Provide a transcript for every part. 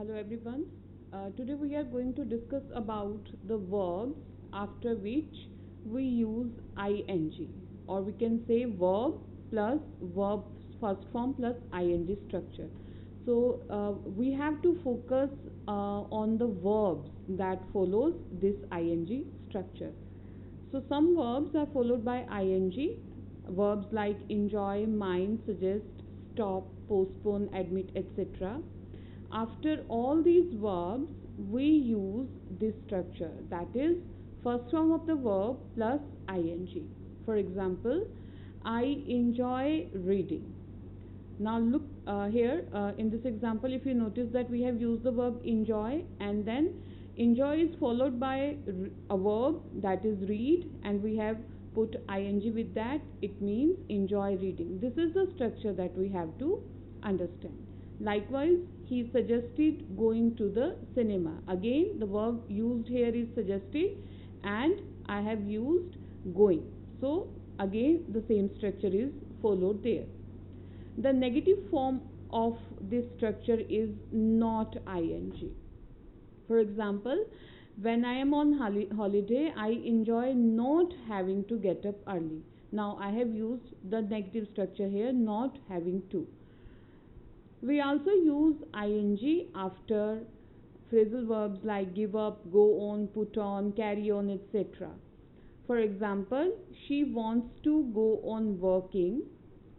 Hello everyone. Today we are going to discuss about the verbs after which we use ing, or we can say verb plus verb first form plus ing structure. So we have to focus on the verbs that follows this ing structure. So some verbs are followed by ing. Verbs like enjoy, mind, suggest, stop, postpone, admit, etc. After all these verbs, we use this structure, that is first form of the verb plus ing. For example, I enjoy reading. Now look here in this example, if you notice that we have used the verb enjoy, and then enjoy is followed by a verb, that is read, and we have put ing with that. It means enjoy reading. This is the structure that we have to understand. Likewise, he suggested going to the cinema. Again, the verb used here is suggested, and I have used going. So again the same structure is followed there. The negative form of this structure is not ing. For example, when I am on holiday, I enjoy not having to get up early. Now I have used the negative structure here, not having to. We also use ing after phrasal verbs like give up, go on, put on, carry on, etc. For example, she wants to go on working.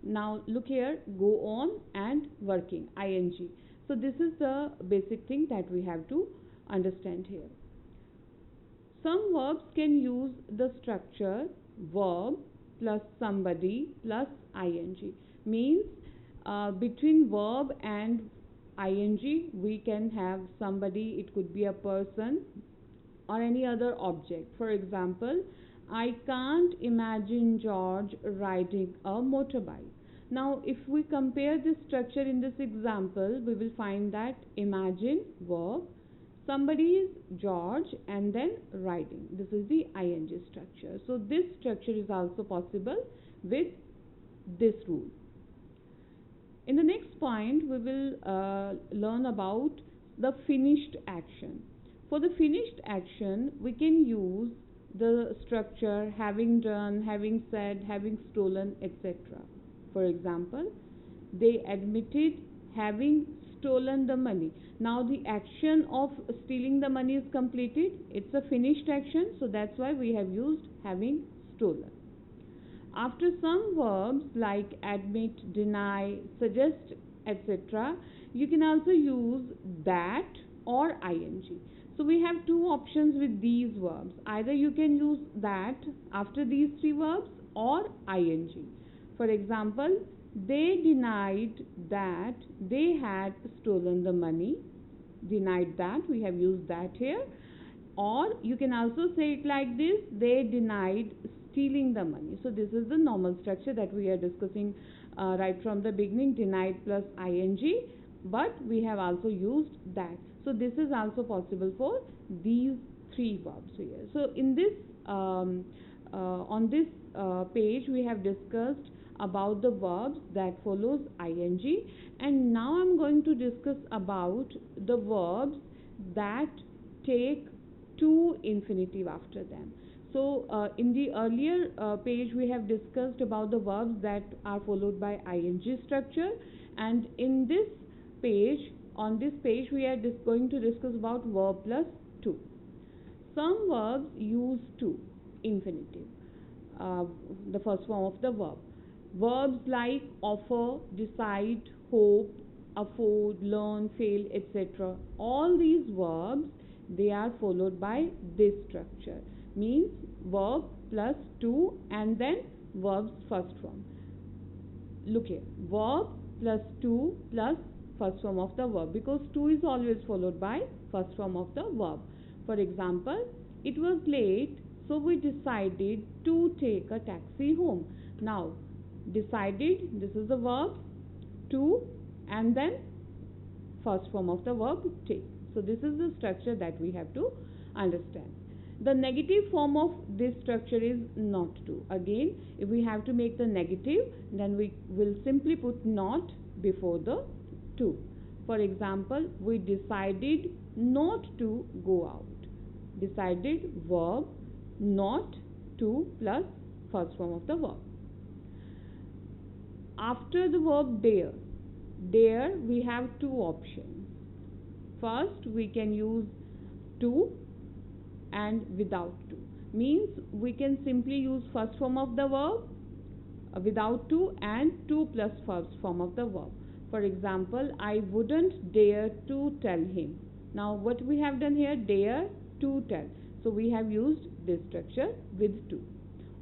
Now look here, go on and working, ing. So this is the basic thing that we have to understand here. Some verbs can use the structure verb plus somebody plus ing. Means between verb and ing we can have somebody, it could be a person or any other object. For example, I can't imagine George riding a motorbike. Now if we compare this structure in this example, we will find that imagine verb, somebody is George, and then riding. This is the ing structure. So this structure is also possible with this rule. In the next point, we will learn about the finished action. For the finished action, we can use the structure having done, having said, having stolen, etc. For example, they admitted having stolen the money. Now the action of stealing the money is completed. It's a finished action, so that's why we have used having stolen. After some verbs like admit, deny, suggest, etc., you can also use that or ing. So we have two options with these verbs. Either you can use that after these three verbs or ing. For example, they denied that they had stolen the money. Denied that, we have used that here. Or you can also say it like this, they denied stealing the money. So this is the normal structure that we are discussing right from the beginning, denied plus ing, but we have also used that. So this is also possible for these three verbs here. So in this on this page we have discussed about the verbs that follows ing, and now I'm going to discuss about the verbs that take to infinitive after them. So in the earlier page we have discussed about the verbs that are followed by ing structure, and in this page, on this page we are going to discuss about verb plus to. Some verbs use to infinitive, the first form of the verb. Verbs like offer, decide, hope, afford, learn, fail, etc. All these verbs, they are followed by this structure, means verb plus to and then verb's first form. Look here, verb plus to plus first form of the verb, because to is always followed by first form of the verb. For example, it was late, so we decided to take a taxi home. Now decided, this is the verb, to, and then first form of the verb take. So this is the structure that we have to understand. The negative form of this structure is not to. Again, if we have to make the negative, then we will simply put not before the to. For example, we decided not to go out. Decided verb, not to plus first form of the verb. After the verb dare we have two options. First, we can use to and without to. Means we can simply use first form of the verb without to and to plus first form of the verb. For example, I wouldn't dare to tell him. Now what we have done here, dare to tell. So we have used this structure with to.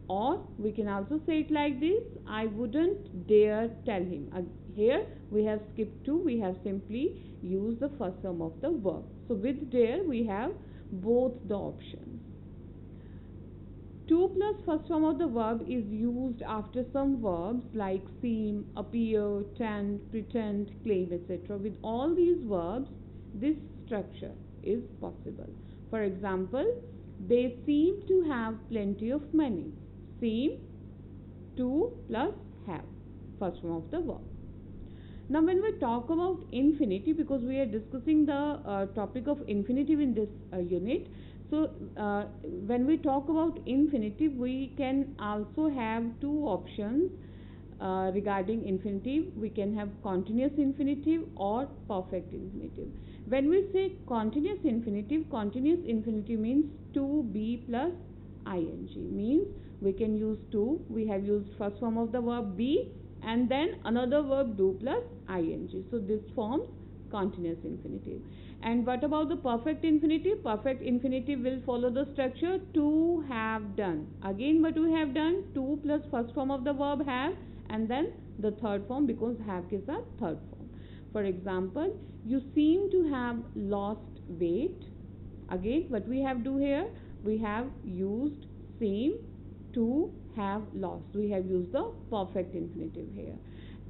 Or we can also say it like this, I wouldn't dare tell him. Here we have skipped to, we have simply used the first form of the verb. So with dare we have both the options. To plus first form of the verb is used after some verbs like seem, appear, tend, pretend, claim, etc. With all these verbs, this structure is possible. For example, they seem to have plenty of money. Seem, to plus have, first form of the verb. Now when we talk about infinitive, because we are discussing the topic of infinitive in this unit, so when we talk about infinitive, we can also have two options regarding infinitive. We can have continuous infinitive or perfect infinitive. When we say continuous infinitive means to be plus ing, means we can use to, we have used first form of the verb be and then another verb do plus ing. So this forms continuous infinitive. And what about the perfect infinitive? Perfect infinitive will follow the structure to have done. Again what we have done, to plus first form of the verb have and then the third form, because have is a third form. For example, you seem to have lost weight. Again what we have do here, we have used seem to have lost. We have used the perfect infinitive here.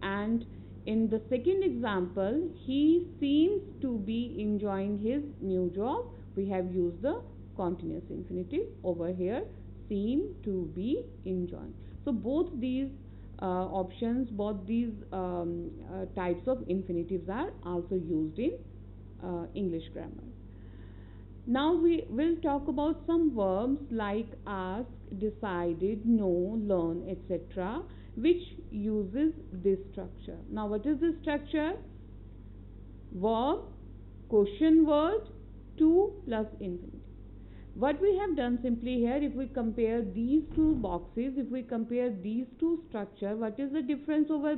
And in the second example, he seems to be enjoying his new job. We have used the continuous infinitive over here, seem to be enjoying. So both these options, both these types of infinitives are also used in English grammar. Now we will talk about some verbs like ask, decided, know, learn, etc., which uses this structure. Now what is this structure? Verb, question word, to plus infinitive. What we have done simply here, if we compare these two boxes, if we compare these two structure, what is the difference over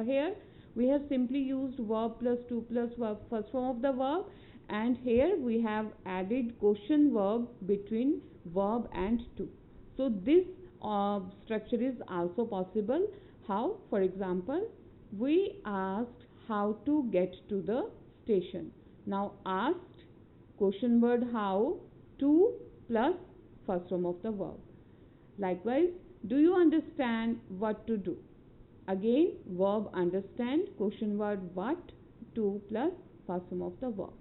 here? We have simply used verb plus to plus verb, first form of the verb, and here we have added question verb between verb and to. So this structure is also possible. How? For example, we asked how to get to the station. Now asked, question word how, to plus first form of the verb. Likewise, do you understand what to do? Again, verb understand, question word what, to plus first form of the verb.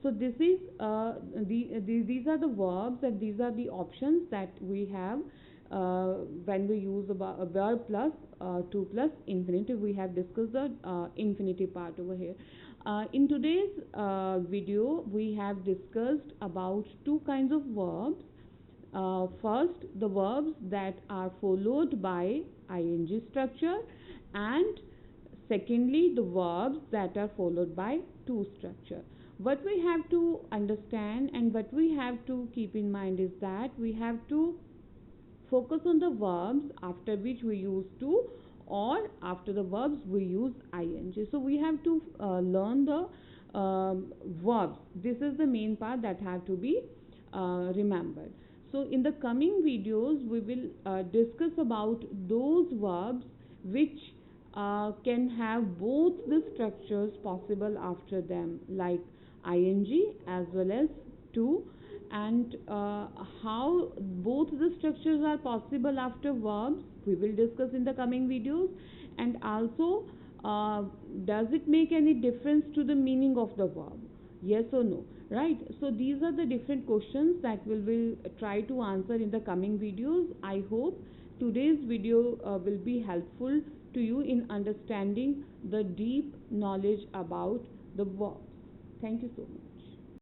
So this is these are the verbs and these are the options that we have when we use a verb plus to plus infinitive. We have discussed the infinitive part over here. In today's video, we have discussed about two kinds of verbs. First, the verbs that are followed by ing structure, and secondly, the verbs that are followed by to structure. What we have to understand and what we have to keep in mind is that we have to focus on the verbs after which we use to, or after the verbs we use ing. So we have to learn the verbs. This is the main part that have to be remembered. So in the coming videos we will discuss about those verbs which can have both the structures possible after them, like ing as well as to, and how both the structures are possible after verbs we will discuss in the coming videos. And also does it make any difference to the meaning of the verb, yes or no, right? So these are the different questions that we will try to answer in the coming videos. I hope today's video will be helpful to you in understanding the deep knowledge about the verbs. Thank you so much.